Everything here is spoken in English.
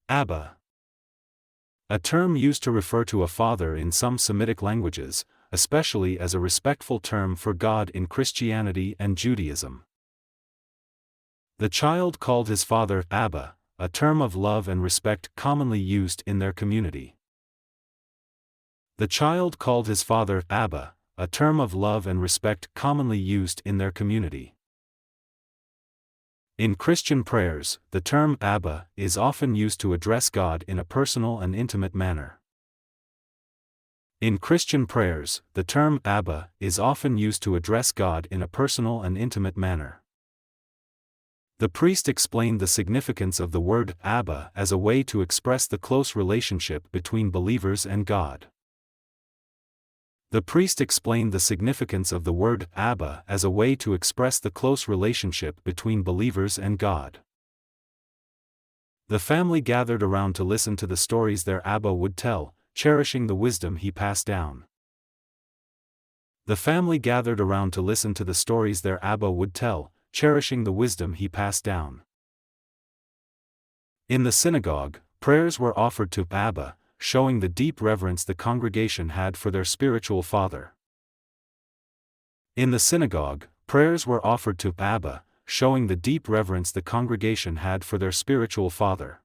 Abba. A term used to refer to a father in some Semitic languages, especially as a respectful term for God in Christianity and Judaism. The child called his father Abba, a term of love and respect commonly used in their community. The child called his father Abba, a term of love and respect commonly used in their community. In Christian prayers, the term Abba is often used to address God in a personal and intimate manner. In Christian prayers, the term Abba is often used to address God in a personal and intimate manner. The priest explained the significance of the word Abba as a way to express the close relationship between believers and God. The priest explained the significance of the word Abba as a way to express the close relationship between believers and God. The family gathered around to listen to the stories their Abba would tell, cherishing the wisdom he passed down. The family gathered around to listen to the stories their Abba would tell, cherishing the wisdom he passed down. In the synagogue, prayers were offered to Abba, showing the deep reverence the congregation had for their spiritual father. In the synagogue, prayers were offered to Abba, showing the deep reverence the congregation had for their spiritual father.